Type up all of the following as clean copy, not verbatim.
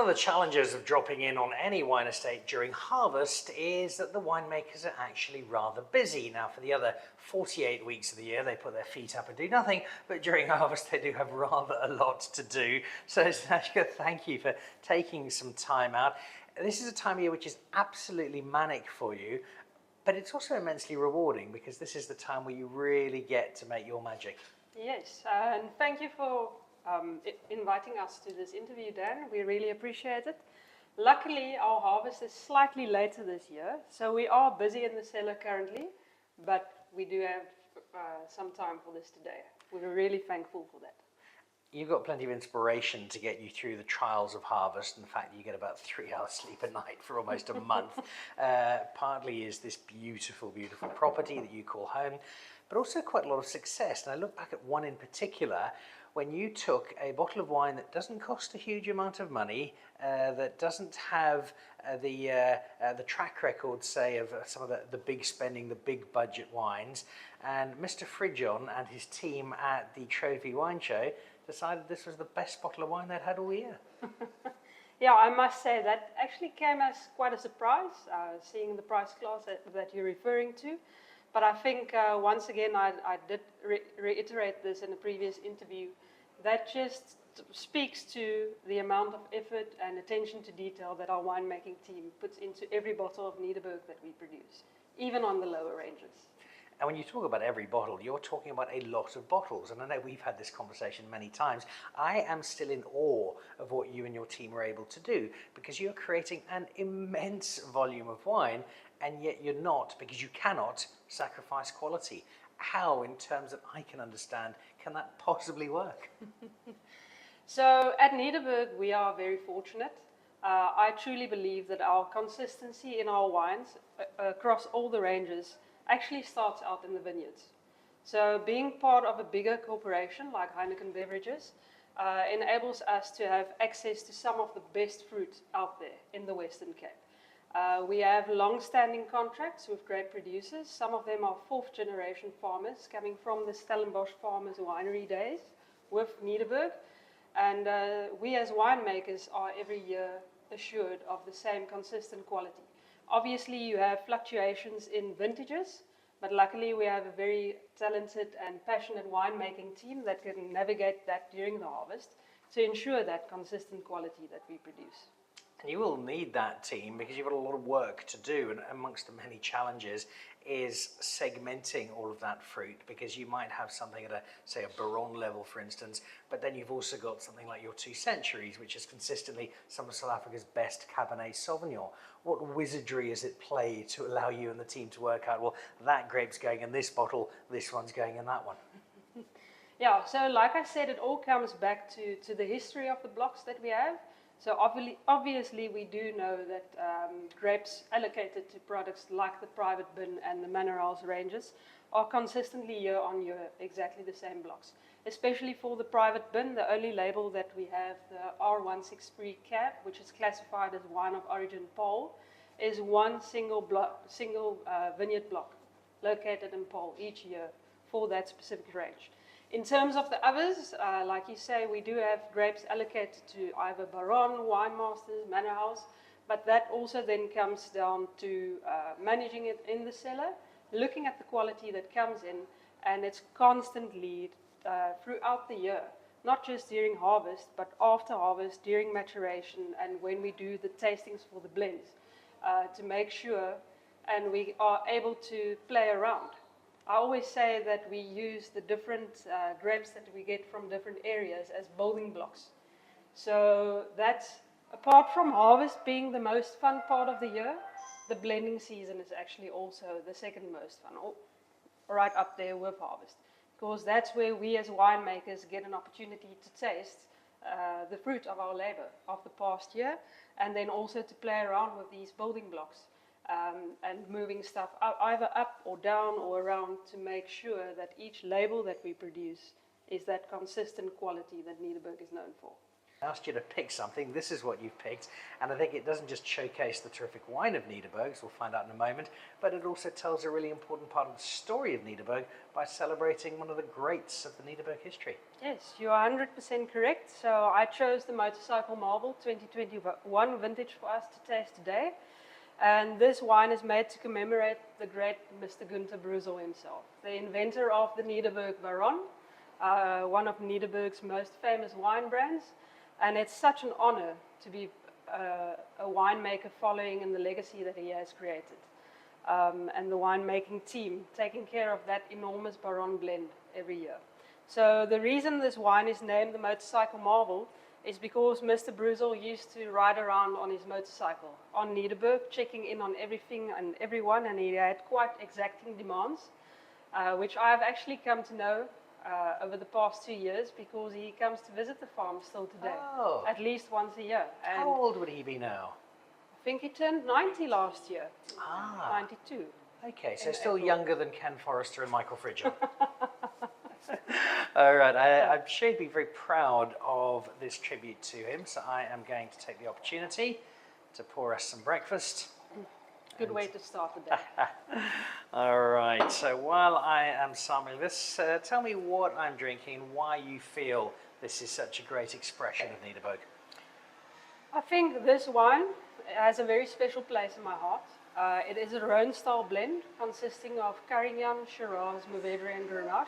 of the challenges of dropping in on any wine estate during harvest is that the winemakers are actually rather busy. Now, for the other 48 weeks of the year, they put their feet up and do nothing, but during harvest, they do have rather a lot to do. So, Zinaschke, thank you for taking some time out. This is a time of year which is absolutely manic for you, but it's also immensely rewarding because this is the time where you really get to make your magic. Yes, and thank you for inviting us to this interview, Dan. We really appreciate it. Luckily, our harvest is slightly later this year, so we are busy in the cellar currently, but we do have some time for this today. We're really thankful for that. You've got plenty of inspiration to get you through the trials of harvest. In fact, you get about 3 hours sleep a night for almost a month. Partly is this beautiful, beautiful property that you call home, but also quite a lot of success. And I look back at one in particular when you took a bottle of wine that doesn't cost a huge amount of money, that doesn't have the track record, say, of some of the big spending, the big budget wines, and Mr. Fridjon and his team at the Trophy Wine Show decided this was the best bottle of wine they'd had all year. Yeah, I must say that actually came as quite a surprise, seeing the price class that you're referring to. But I think, once again, I did reiterate this in a previous interview, that just speaks to the amount of effort and attention to detail that our winemaking team puts into every bottle of Nederburg that we produce, even on the lower ranges. And when you talk about every bottle, you're talking about a lot of bottles. And I know we've had this conversation many times. I am still in awe of what you and your team are able to do, because you're creating an immense volume of wine, and yet you're not, because you cannot sacrifice quality. How, in terms that I can understand, can that possibly work? So at Nederburg, we are very fortunate. I truly believe that our consistency in our wines across all the ranges actually starts out in the vineyards. So being part of a bigger corporation like Heineken Beverages enables us to have access to some of the best fruit out there in the Western Cape. We have long-standing contracts with great producers. Some of them are fourth-generation farmers coming from the Stellenbosch farmers' winery days with Nederburg. And we as winemakers are every year assured of the same consistent quality. Obviously, you have fluctuations in vintages, but luckily we have a very talented and passionate winemaking team that can navigate that during the harvest to ensure that consistent quality that we produce. And you will need that team because you've got a lot of work to do, and amongst the many challenges is segmenting all of that fruit, because you might have something at say a Baron level, for instance, but then you've also got something like your 2 Centuries, which is consistently some of South Africa's best Cabernet Sauvignon. What wizardry is at play to allow you and the team to work out, well, that grape's going in this bottle, this one's going in that one? Yeah, so like I said, it all comes back to the history of the blocks that we have. So obviously we do know that grapes allocated to products like the private bin and the manor house ranges are consistently year on year exactly the same blocks. Especially for the private bin, the only label that we have, the R163 cab, which is classified as wine of origin Pole, is one single vineyard block located in Pole each year for that specific range. In terms of the others, like you say, we do have grapes allocated to either Baron, Wine Masters, Manor House, but that also then comes down to managing it in the cellar, looking at the quality that comes in, and it's constantly throughout the year, not just during harvest, but after harvest, during maturation, and when we do the tastings for the blends, to make sure, and we are able to play around. I always say that we use the different grapes that we get from different areas as building blocks. So that's, apart from harvest being the most fun part of the year, the blending season is actually also the second most fun, right up there with harvest. Because that's where we as winemakers get an opportunity to taste the fruit of our labor of the past year, and then also to play around with these building blocks. And moving stuff either up or down or around to make sure that each label that we produce is that consistent quality that Nederburg is known for. I asked you to pick something. This is what you've picked, and I think it doesn't just showcase the terrific wine of Nederburg, as we'll find out in a moment, but it also tells a really important part of the story of Nederburg by celebrating one of the greats of the Nederburg history. Yes, you are 100% correct. So I chose the Motorcycle Marble 2021 vintage for us to taste today. And this wine is made to commemorate the great Mr. Günther Brüssel himself, the inventor of the Nederburg Baron, one of Nederburg's most famous wine brands. And it's such an honor to be a winemaker following in the legacy that he has created. And the winemaking team taking care of that enormous Baron blend every year. So the reason this wine is named the Motorcycle Marble is because Mr. Brüssel used to ride around on his motorcycle on Nederburg, checking in on everything and everyone, and he had quite exacting demands, which I've actually come to know over the past 2 years because he comes to visit the farm still today, at least once a year. And how old would he be now? I think he turned 90 last year, 92. Okay, so still younger than Ken Forrester and Michael Fridger. All right, I'm sure he'd be very proud of this tribute to him, so I am going to take the opportunity to pour us some breakfast. Good way to start the day. All right, so while I am sampling this, tell me what I'm drinking, why you feel this is such a great expression of Nederburg. I think this wine has a very special place in my heart. It is a Rhone-style blend consisting of Carignan, Shiraz, Mourvedre and Grenache.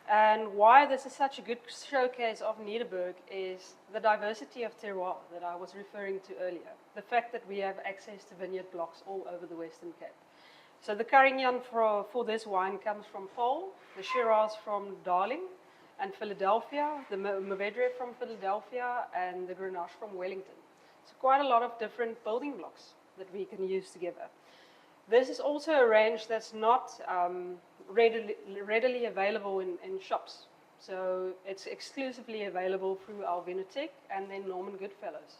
And why this is such a good showcase of Nederburg is the diversity of terroir that I was referring to earlier. The fact that we have access to vineyard blocks all over the Western Cape. So the Carignan for this wine comes from Paul, the Shiraz from Darling and Philadelphia, the Mourvedre from Philadelphia and the Grenache from Wellington. So quite a lot of different building blocks that we can use together. This is also a range that's not readily available in shops. So it's exclusively available through our Vinothek and then Norman Goodfellows.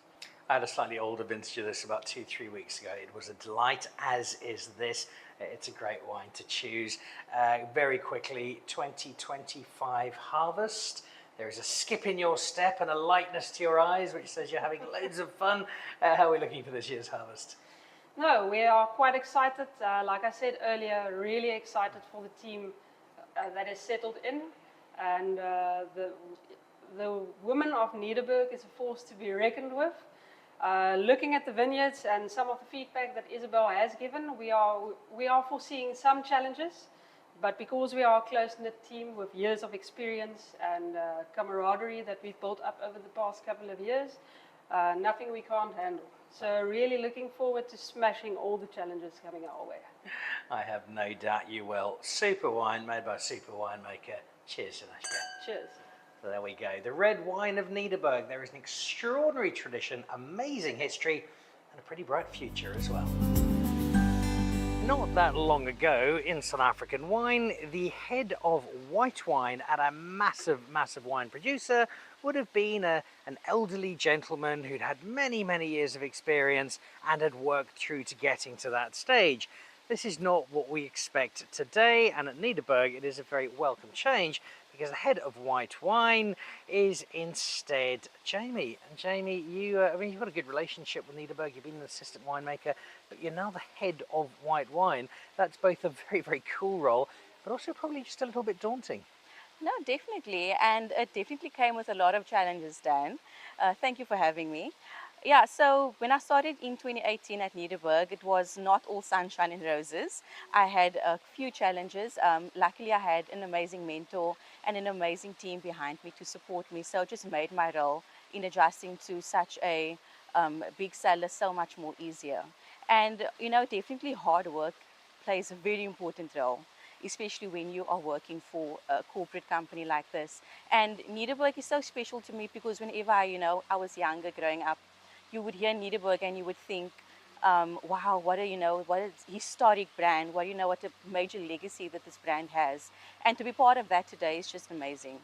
I had a slightly older vintage of this about 2-3 weeks ago. It was a delight, as is this. It's a great wine to choose. Very quickly, 2025 harvest. There is a skip in your step and a lightness to your eyes, which says you're having loads of fun. How are we looking for this year's harvest? No, we are quite excited. Like I said earlier, really excited for the team that is settled in. And the women of Nederburg is a force to be reckoned with. Looking at the vineyards and some of the feedback that Isabel has given, we are foreseeing some challenges. But because we are a close-knit team with years of experience and camaraderie that we've built up over the past couple of years, nothing we can't handle. So really looking forward to smashing all the challenges coming our way. I have no doubt you will. Super wine made by a super winemaker. Cheers, Zinaschke. Cheers. So there we go. The red wine of Nederburg. There is an extraordinary tradition, amazing history, and a pretty bright future as well. Not that long ago in South African wine, the head of white wine at a massive wine producer would have been an elderly gentleman who'd had many years of experience and had worked through to getting to that stage. This is not what we expect today, and at Nederburg it is a very welcome change because the head of white wine is instead Jamie. And Jamie, you've got a good relationship with Nederburg. You've been an assistant winemaker, but you're now the head of white wine. That's both a very cool role, but also probably just a little bit daunting. No, definitely, and it definitely came with a lot of challenges, Dan. Thank you for having me. Yeah, so when I started in 2018 at Nederburg, it was not all sunshine and roses. I had a few challenges. Luckily, I had an amazing mentor and an amazing team behind me to support me, so it just made my role in adjusting to such a big cellar so much more easier. And, definitely hard work plays a very important role, especially when you are working for a corporate company like this. And Nederburg is so special to me because whenever I was younger growing up, you would hear Nederburg and you would think, wow, what a historic brand, what a major legacy that this brand has. And to be part of that today is just amazing.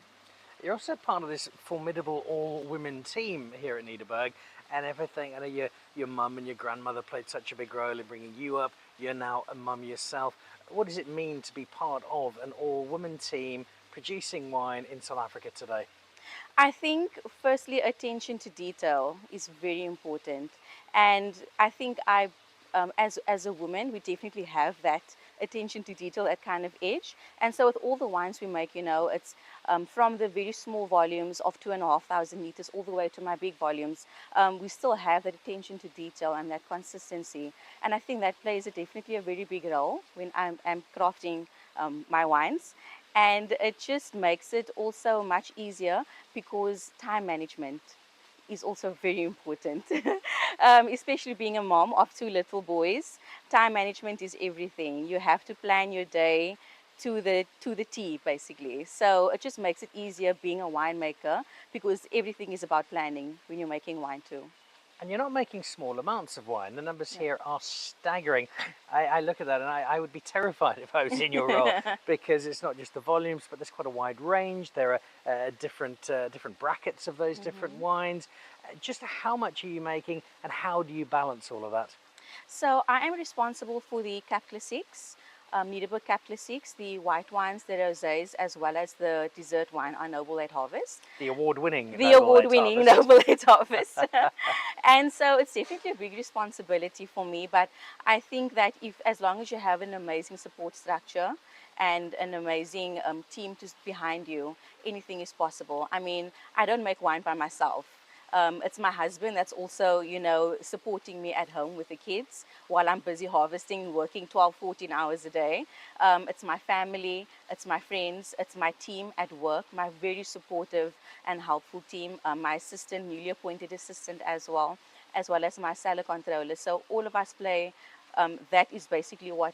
You're also part of this formidable all-women team here at Nederburg and everything. I know your mum and your grandmother played such a big role in bringing you up. You're now a mum yourself. What does it mean to be part of an all-women team producing wine in South Africa today? I think, firstly, attention to detail is very important, and I think as a woman, we definitely have that attention to detail, that kind of edge. And so, with all the wines we make, it's from the very small volumes of 2,500 liters all the way to my big volumes. We still have that attention to detail and that consistency, and I think that plays definitely a very big role when I'm crafting my wines. And it just makes it also much easier because time management is also very important. Especially being a mom of two little boys, time management is everything. You have to plan your day to the T, basically. So it just makes it easier being a winemaker because everything is about planning when you're making wine too. And you're not making small amounts of wine. The numbers here are staggering. I look at that and I would be terrified if I was in your role, because it's not just the volumes, but there's quite a wide range. There are different brackets of those different wines. Just how much are you making, and how do you balance all of that? So I am responsible for the Cap Classiques, Nederburg Cap Classiques, the white wines, the rosés, as well as the dessert wine, our Noble Late Harvest. The award-winning Noble Late Harvest. And so it's definitely a big responsibility for me, but I think that as long as you have an amazing support structure and an amazing team behind you, anything is possible. I mean, I don't make wine by myself. It's my husband that's also, supporting me at home with the kids while I'm busy harvesting, working 12, 14 hours a day. It's my family, it's my friends, it's my team at work, my very supportive and helpful team, my assistant, newly appointed assistant as well as my cellar controller. So all of us play, that is basically what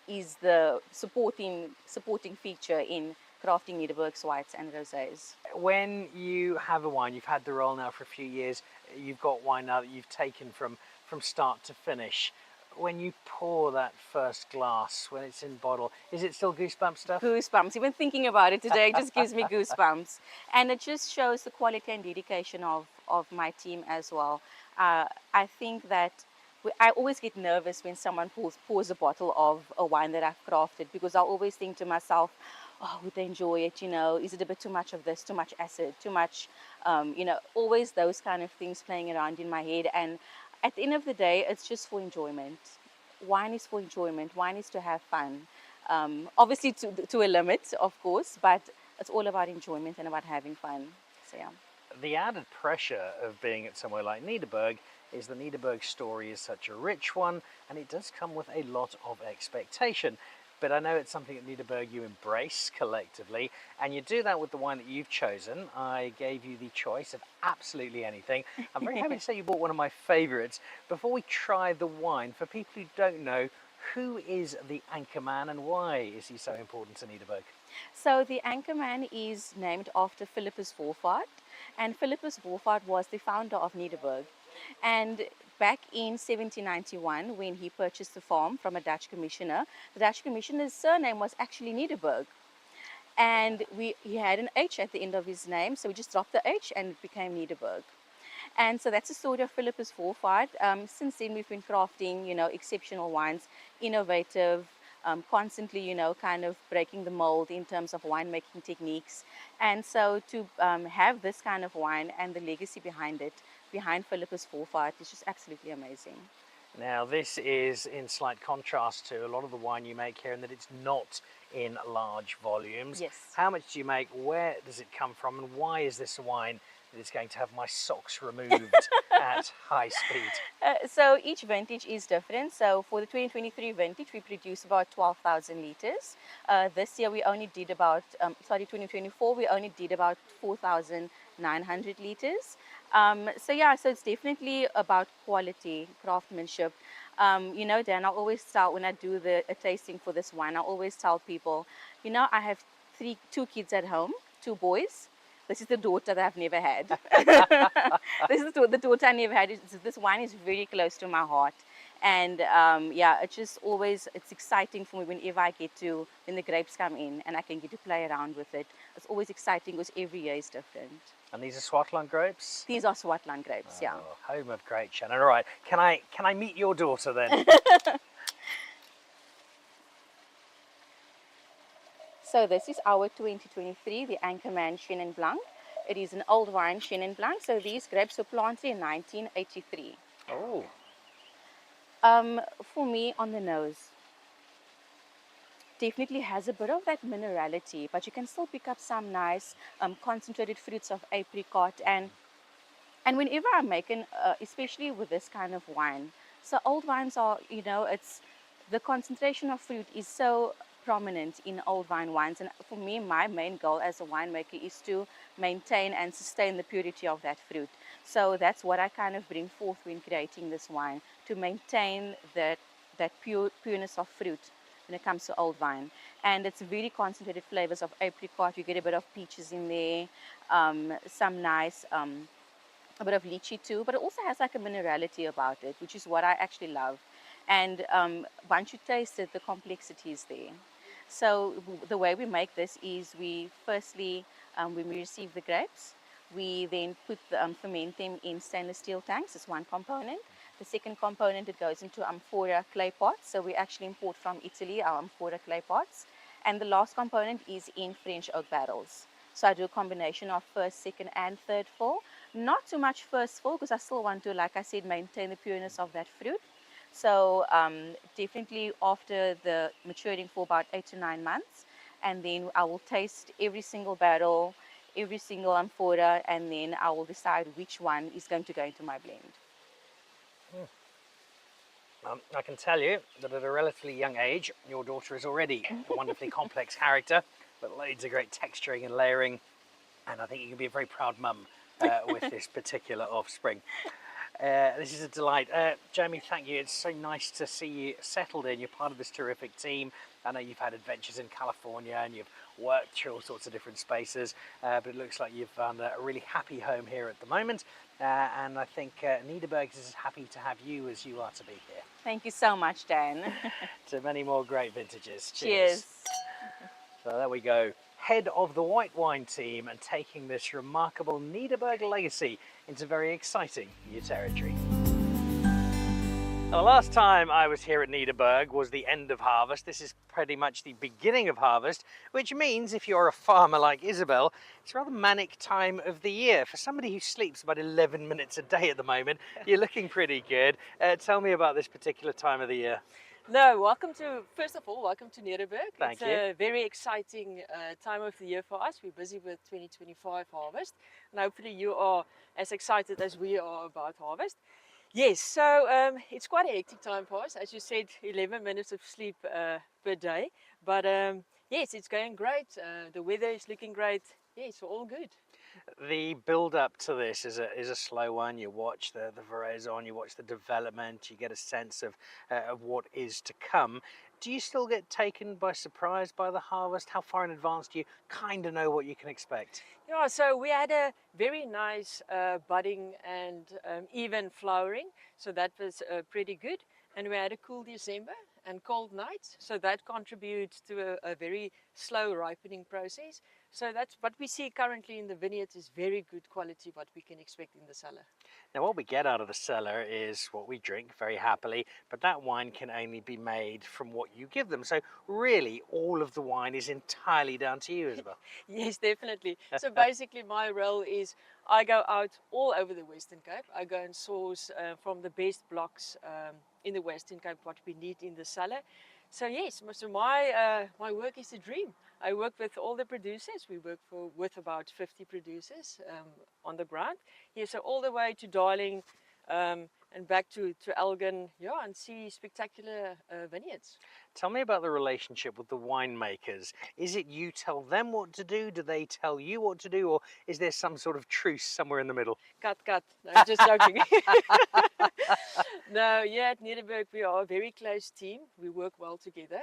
is the supporting feature in crafting Nederburg's whites and rosés. When you have a wine, you've had the role now for a few years, you've got wine now that you've taken from start to finish. When you pour that first glass, when it's in bottle, is it still goosebump stuff? Goosebumps. Even thinking about it today just gives me goosebumps. And it just shows the quality and dedication of my team as well. I think that I always get nervous when someone pours a bottle of a wine that I've crafted, because I always think to myself, oh, would they enjoy it? Is it a bit too much of this, too much acid, too much, always those kind of things playing around in my head. And at the end of the day, it's just for enjoyment. Wine is for enjoyment. Wine is to have fun. Obviously to a limit, of course, but it's all about enjoyment and about having fun. So yeah. The added pressure of being at somewhere like Nederburg is the Nederburg story is such a rich one, and it does come with a lot of expectation. But I know it's something at Nederburg you embrace collectively, and you do that with the wine that you've chosen. I gave you the choice of absolutely anything. I'm very happy to say you bought one of my favourites. Before we try the wine, for people who don't know, who is the Anchorman and why is he so important to Nederburg? So the Anchorman is named after Philippus Wolfhard, and Philippus Wolfhard was the founder of Nederburg. And back in 1791, when he purchased the farm from a Dutch commissioner, the Dutch commissioner's surname was actually Nederburg. And he had an H at the end of his name, so we just dropped the H and it became Nederburg. And so that's the story of Philippus Wolfhard. Since then, we've been crafting, exceptional wines, innovative, constantly, kind of breaking the mold in terms of winemaking techniques. And so to have this kind of wine and the legacy behind it, behind Philippus Wolfhard, is just absolutely amazing. Now, this is in slight contrast to a lot of the wine you make here in that it's not in large volumes. Yes. How much do you make? Where does it come from? And why is this a wine that is going to have my socks removed at high speed? So each vintage is different. So for the 2023 vintage, we produce about 12,000 liters. This year we only did about, 2024, we only did about 4,900 liters. So it's definitely about quality, craftsmanship. Dan, I always tell, when I do a tasting for this wine, I always tell people, I have two kids at home, 2 boys. This is the daughter that I've never had. This is the daughter I never had. This wine is very close to my heart. And it's just always, it's exciting for me whenever when the grapes come in and I can get to play around with it. It's always exciting because every year is different. And these are Swartland grapes? These are Swartland grapes, yeah. Home of great Shannon. All right, can I meet your daughter then? So this is our 2023, the Anchorman Chenin Blanc. It is an old wine Chenin Blanc. So these grapes were planted in 1983. Oh, For me, on the nose, definitely has a bit of that minerality, but you can still pick up some nice concentrated fruits of apricot. And whenever I'm making, especially with this kind of wine, so old wines are, it's the concentration of fruit is so prominent in old wines. And for me, my main goal as a winemaker is to maintain and sustain the purity of that fruit. So that's what I kind of bring forth when creating this wine, to maintain that pureness of fruit when it comes to old wine. And it's very concentrated flavors of apricot. You get a bit of peaches in there, some nice, a bit of lychee too, but it also has like a minerality about it, which is what I actually love. And once you taste it, the complexity is there. So the way we make this is we firstly, when we receive the grapes, we then ferment them in stainless steel tanks. It's one component. The second component, it goes into amphora clay pots. So we actually import from Italy our amphora clay pots. And the last component is in French oak barrels. So I do a combination of first, second, and third fill. Not too much first fill, because I still want to, like I said, maintain the pureness of that fruit. So definitely after the maturing for about 8 to 9 months, and then I will taste every single barrel, every single amphora, and then I will decide which one is going to go into my blend. I can tell you that at a relatively young age, your daughter is already a wonderfully complex character, but loads of great texturing and layering, and I think you can be a very proud mum with this particular offspring. This is a delight. Jamie, thank you. It's so nice to see you settled in. You're part of this terrific team. I know you've had adventures in California and you've worked through all sorts of different spaces, but it looks like you've found a really happy home here at the moment. And I think Nederburg is as happy to have you as you are to be here. Thank you so much, Dan. To many more great vintages. Cheers. So there we go. Head of the white wine team and taking this remarkable Nederburg legacy into very exciting new territory. The last time I was here at Nederburg was the end of harvest. This is pretty much the beginning of harvest, which means if you're a farmer like Isabel, it's a rather manic time of the year. For somebody who sleeps about 11 minutes a day at the moment, you're looking pretty good. Tell me about this particular time of the year. No, first of all, welcome to Nederburg. Thank you. It's a very exciting time of the year for us. We're busy with 2025 harvest, and hopefully you are as excited as we are about harvest. Yes, so it's quite a hectic time for us. As you said, 11 minutes of sleep per day. But yes, it's going great. The weather is looking great. Yes, we're all good. The build up to this is a slow one. You watch the veraison, you watch the development, you get a sense of what is to come. Do you still get taken by surprise by the harvest? How far in advance do you kind of know what you can expect? Yeah, so we had a very nice budding and even flowering, so that was pretty good. And we had a cool December and cold nights, so that contributes to a very slow ripening process. So that's what we see currently in the vineyards is very good quality, what we can expect in the cellar. Now what we get out of the cellar is what we drink very happily, but that wine can only be made from what you give them. So really all of the wine is entirely down to you, Isabel. Yes, definitely. So basically my role is I go out all over the Western Cape. I go and source from the best blocks in the Western Cape what we need in the cellar. So yes, so my work is a dream. I work with all the producers. We work with about 50 producers on the ground. Yeah, so all the way to Darling and back to Elgin, yeah, and see spectacular vineyards. Tell me about the relationship with the winemakers. Is it you tell them what to do? Do they tell you what to do? Or is there some sort of truce somewhere in the middle? Cut. No, I'm just joking. No, yeah, at Nederburg we are a very close team. We work well together.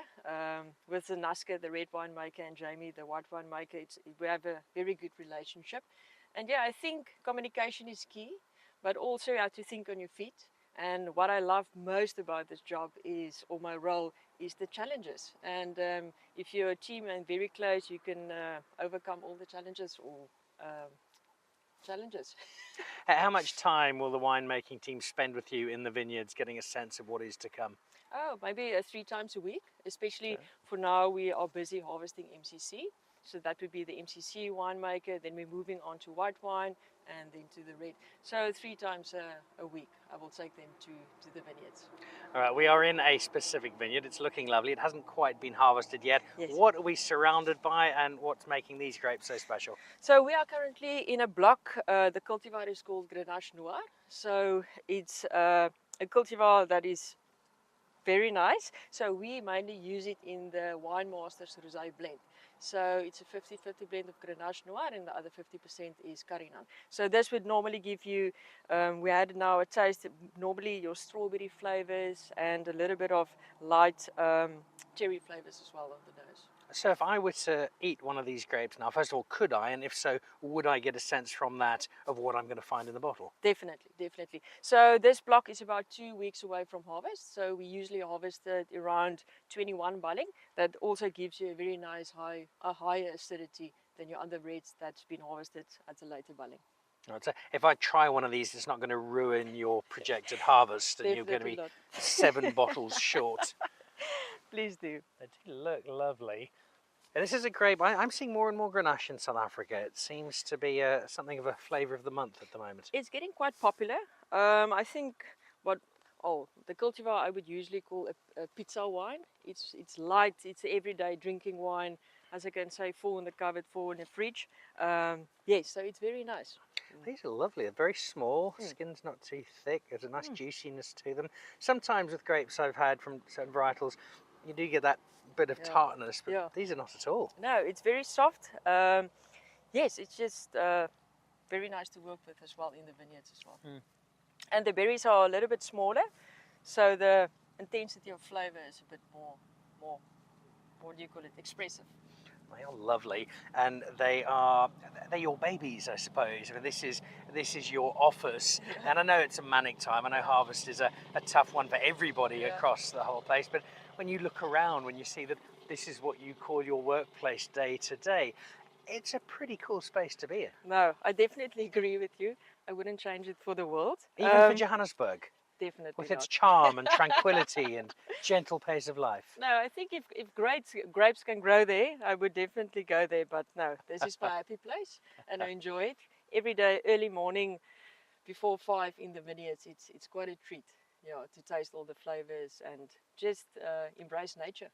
With Zinaschke, the red winemaker, and Jamie, the white winemaker, we have a very good relationship. And yeah, I think communication is key, but also you have to think on your feet. And what I love most about this job is, or my role, is the challenges. And if you're a team and very close, you can overcome all the challenges or challenges. How much time will the winemaking team spend with you in the vineyards getting a sense of what is to come? Oh, maybe 3 times a week, especially for now we are busy harvesting MCC. So that would be the MCC winemaker, then we're moving on to white wine and then to the red. So 3 times a week I will take them to the vineyards. All right, we are in a specific vineyard. It's looking lovely. It hasn't quite been harvested yet. Yes. What are we surrounded by and what's making these grapes so special? So we are currently in a block. The cultivar is called Grenache Noir. So it's a cultivar that is very nice. So we mainly use it in the Wine Masters Rosé blend. So it's a 50-50 blend of Grenache Noir and the other 50% is Carignan. So this would normally give you, we had now a taste, normally your strawberry flavors and a little bit of light cherry flavors as well on the nose. So if I were to eat one of these grapes now, first of all, could I? And if so, would I get a sense from that of what I'm going to find in the bottle? Definitely, definitely. So this block is about 2 weeks away from harvest. So we usually harvest it around 21 bulling. That also gives you a very nice higher acidity than your other reds that's been harvested at a later bulling. Right, so if I try one of these, it's not going to ruin your projected harvest and you're going to be Definitely 7 bottles short. Please do. They do look lovely. And this is a grape. I'm seeing more and more Grenache in South Africa. It seems to be something of a flavour of the month at the moment. It's getting quite popular. I think the cultivar I would usually call a pizza wine. It's light, it's everyday drinking wine. As I can say, 4 in the cupboard, 4 in the fridge. Yes, so it's very nice. These are lovely. They're very small. Skin's not too thick. There's a nice juiciness to them. Sometimes with grapes I've had from certain varietals, you do get that bit of tartness, but these are not at all. No, it's very soft. Yes, it's just very nice to work with as well in the vineyards as well. And the berries are a little bit smaller, so the intensity of flavour is a bit more, what do you call it, expressive. They are lovely, and they're your babies, I suppose. I mean, this is your office, and I know it's a manic time. I know harvest is a tough one for everybody across the whole place, but when you look around, when you see that this is what you call your workplace day to day, it's a pretty cool space to be in. No, I definitely agree with you. I wouldn't change it for the world. Even for Johannesburg, Definitely with not. its charm and tranquility and gentle pace of life. No, I think if grapes can grow there, I would definitely go there. But no, this is my happy place, and I enjoy it every day. Early morning, before 5 in the vineyards, it's quite a treat. To taste all the flavors and just embrace nature.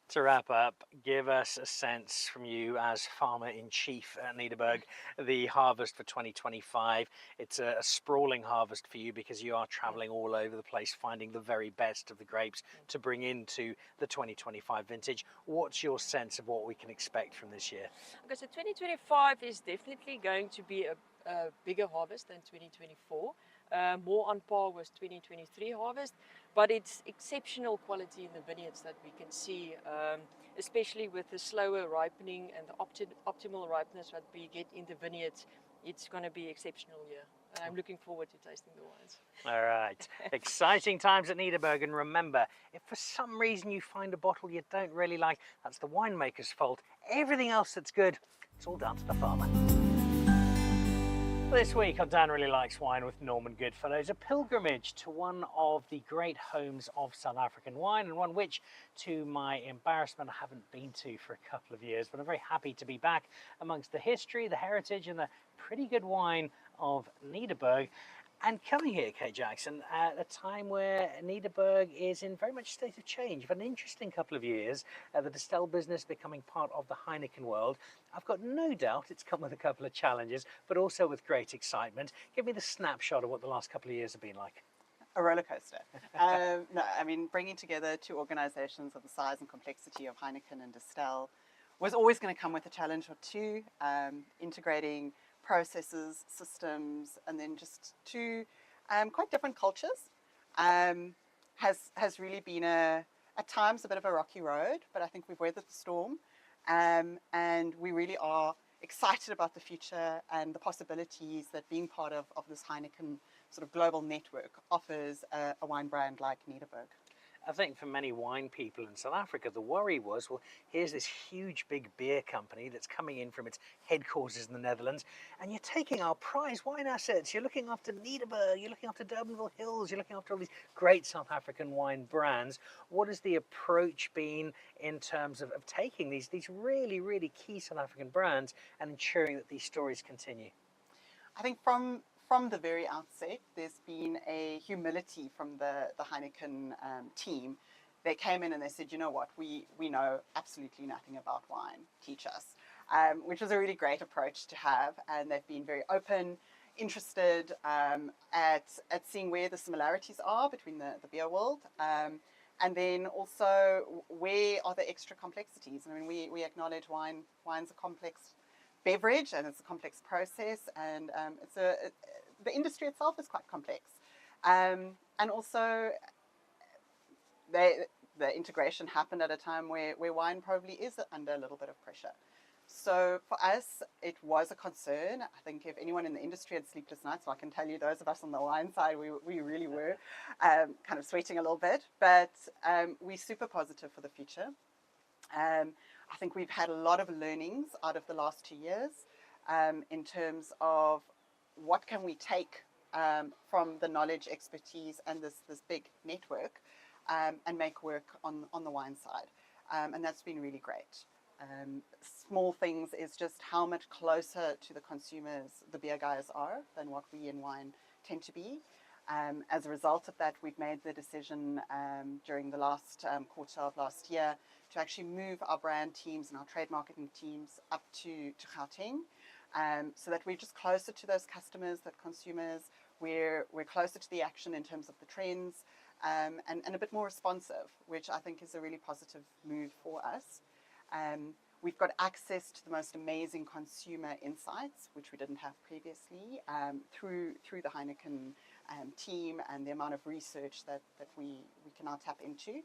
To wrap up, give us a sense from you as farmer-in-chief at Nederburg, the harvest for 2025. It's a sprawling harvest for you because you are travelling all over the place, finding the very best of the grapes to bring into the 2025 vintage. What's your sense of what we can expect from this year? Okay, so 2025 is definitely going to be a bigger harvest than 2024. More on par with 2023 harvest, but it's exceptional quality in the vineyards that we can see, especially with the slower ripening and the optimal ripeness that we get in the vineyards. It's going to be exceptional year, and I'm looking forward to tasting the wines. All right, exciting times at Nederburg, and remember, if for some reason you find a bottle you don't really like, that's the winemaker's fault. Everything else that's good, it's all down to the farmer. This week on Dan Really Likes Wine with Norman Goodfellow, a pilgrimage to one of the great homes of South African wine, and one which, to my embarrassment, I haven't been to for a couple of years, but I'm very happy to be back amongst the history, the heritage and the pretty good wine of Nederburg. And coming here, Kate Jackson, at a time where Nederburg is in very much state of change. You've had an interesting couple of years, the Distell business becoming part of the Heineken world. I've got no doubt it's come with a couple of challenges, but also with great excitement. Give me the snapshot of what the last couple of years have been like. A roller coaster. No, I mean, bringing together 2 organizations of the size and complexity of Heineken and Distell was always going to come with a challenge or 2, integrating processes, systems, and then just 2 quite different cultures has really been at times a bit of a rocky road, but I think we've weathered the storm, and we really are excited about the future and the possibilities that being part of this Heineken sort of global network offers a wine brand like Nederburg. I think for many wine people in South Africa, the worry was, well, here's this huge big beer company that's coming in from its headquarters in the Netherlands, and you're taking our prize wine assets. You're looking after Nederburg, you're looking after Durbanville Hills, you're looking after all these great South African wine brands. What has the approach been in terms of taking these really, really key South African brands and ensuring that these stories continue? I think from the very outset, there's been a humility from the Heineken team. They came in and they said, you know what, we know absolutely nothing about wine, teach us, which was a really great approach to have. And they've been very open, interested at seeing where the similarities are between the beer world. And then also, where are the extra complexities? I mean, we acknowledge wine's a complex beverage and it's a complex process, and the industry itself is quite complex. And also, the integration happened at a time where wine probably is under a little bit of pressure. So for us, it was a concern. I think if anyone in the industry had sleepless nights, so I can tell you those of us on the wine side, we really were kind of sweating a little bit. But we're super positive for the future. I think we've had a lot of learnings out of the last 2 years in terms of what can we take from the knowledge, expertise, and this big network and make work on the wine side. And that's been really great. Small things is just how much closer to the consumers the beer guys are than what we in wine tend to be. As a result of that, we've made the decision during the last quarter of last year to actually move our brand teams and our trade marketing teams up to Gauteng, so that we're just closer to those customers, that consumers. We're closer to the action in terms of the trends, and a bit more responsive, which I think is a really positive move for us. We've got access to the most amazing consumer insights, which we didn't have previously, through the Heineken team and the amount of research that we can now tap into.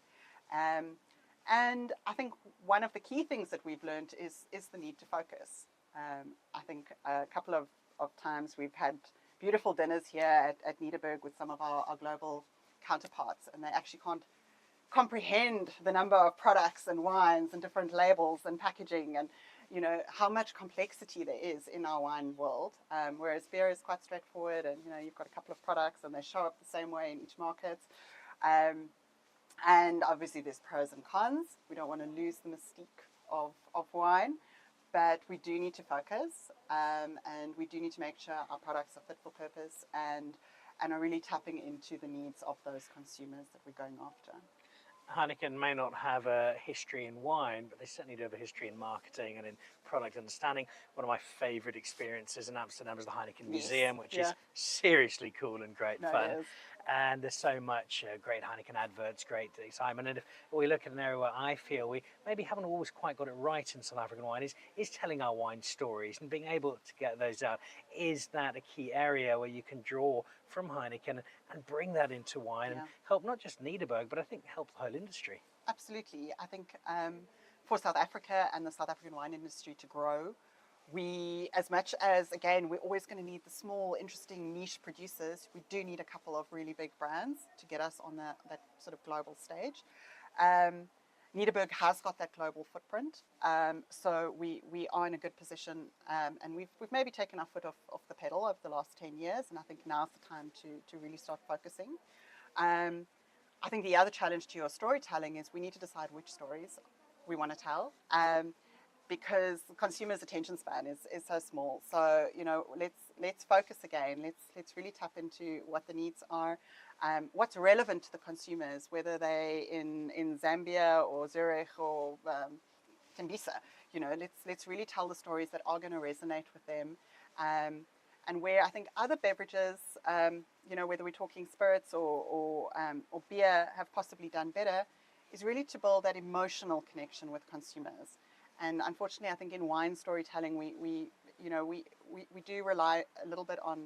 And I think one of the key things that we've learned is the need to focus. I think a couple of times we've had beautiful dinners here at Nederburg with some of our global counterparts, and they actually can't comprehend the number of products and wines and different labels and packaging, and you know how much complexity there is in our wine world, whereas beer is quite straightforward, and you know you've got a couple of products and they show up the same way in each market, and obviously there's pros and cons. We don't want to lose the mystique of wine, but we do need to focus, and we do need to make sure our products are fit for purpose and are really tapping into the needs of those consumers that we're going after. Heineken may not have a history in wine, but they certainly do have a history in marketing and in product understanding. One of my favourite experiences in Amsterdam is the Heineken Museum, which is seriously cool and great fun. And there's so much great Heineken adverts, great excitement. And if we look at an area where I feel we maybe haven't always quite got it right in South African wine is telling our wine stories and being able to get those out. Is that a key area where you can draw from Heineken and bring that into wine and help not just Nederburg, but I think help the whole industry? Absolutely. I think for South Africa and the South African wine industry to grow, we, as much as, again, we're always going to need the small, interesting niche producers, we do need a couple of really big brands to get us on that sort of global stage. Nederburg has got that global footprint, so we are in a good position, and we've maybe taken our foot off the pedal over the last 10 years, and I think now's the time to really start focusing. I think the other challenge to your storytelling is we need to decide which stories we want to tell, because consumers' attention span is so small. So you know, let's focus again. Let's really tap into what the needs are, what's relevant to the consumers, whether they in Zambia or Zurich or Tembisa. You know, let's really tell the stories that are going to resonate with them, and where I think other beverages, you know, whether we're talking spirits or beer, have possibly done better, is really to build that emotional connection with consumers. And unfortunately, I think in wine storytelling, we do rely a little bit on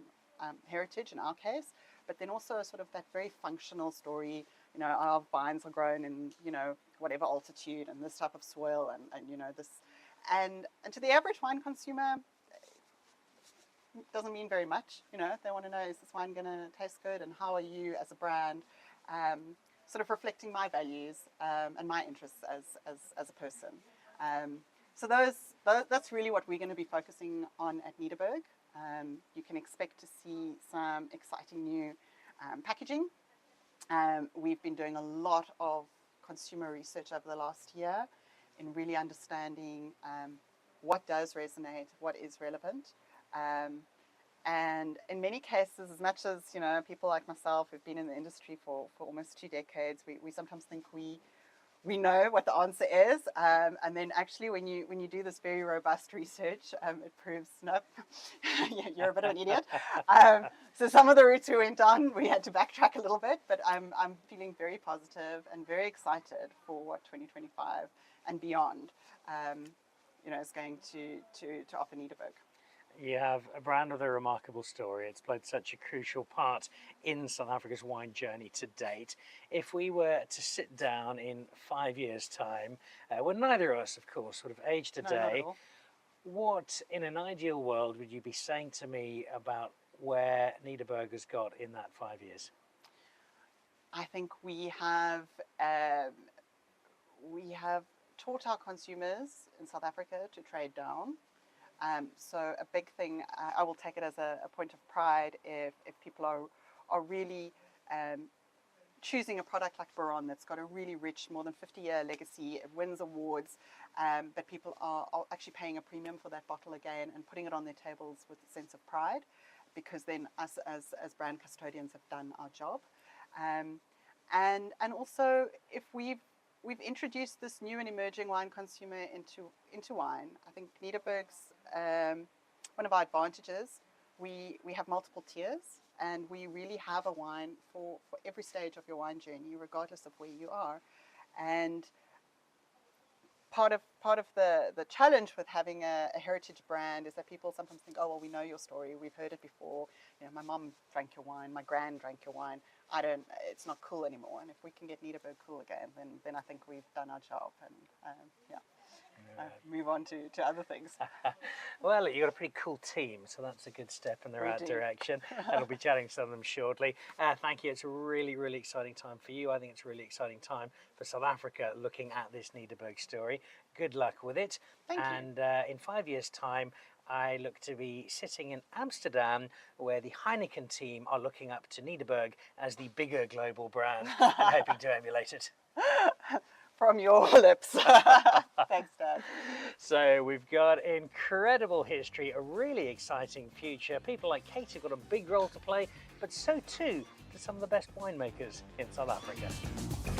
heritage in our case, but then also sort of that very functional story. You know, our vines are grown in, you know, whatever altitude and this type of soil, and you know this, and to the average wine consumer, it doesn't mean very much. You know, they want to know, is this wine going to taste good, and how are you as a brand? sort of reflecting my values and my interests as a person. So that's really what we're going to be focusing on at Nederburg. You can expect to see some exciting new packaging. We've been doing a lot of consumer research over the last year in really understanding what does resonate, what is relevant. And in many cases, as much as, you know, people like myself who've been in the industry for almost 2 decades, we sometimes think we know what the answer is, and then actually when you do this very robust research, it proves, nope, you're a bit of an idiot. So some of the routes we went down, we had to backtrack a little bit, but I'm feeling very positive and very excited for what 2025 and beyond, you know, is going to offer Nederburg. You have a brand with a remarkable story. It's played such a crucial part in South Africa's wine journey to date. If we were to sit down in 5 years' time, when neither of us, of course, would have aged a day, what, in an ideal world, would you be saying to me about where Nederburg has got in that 5 years? I think we have taught our consumers in South Africa to trade down. So a big thing, I will take it as a point of pride if people are really choosing a product like Baron that's got a really rich, more than 50-year legacy, it wins awards, but people are actually paying a premium for that bottle again and putting it on their tables with a sense of pride, because then us as brand custodians have done our job. And also, if we've introduced this new and emerging wine consumer into wine, I think Nederburg's one of our advantages. We have multiple tiers, and we really have a wine for every stage of your wine journey, regardless of where you are. And part of the challenge with having a heritage brand is that people sometimes think, oh well, we know your story, we've heard it before. You know, my mom drank your wine, my gran drank your wine. It's not cool anymore. And if we can get Nederburg cool again, then I think we've done our job. And move on to other things. Well, you've got a pretty cool team, so that's a good step in the right direction. And we'll be chatting to some of them shortly. Thank you. It's a really, really exciting time for you. I think it's a really exciting time for South Africa looking at this Nederburg story. Good luck with it. Thank you. And in 5 years' time, I look to be sitting in Amsterdam, where the Heineken team are looking up to Nederburg as the bigger global brand and hoping to emulate it. From your lips. Thanks, Dad. So we've got incredible history, a really exciting future. People like Kate have got a big role to play, but so too do some of the best winemakers in South Africa.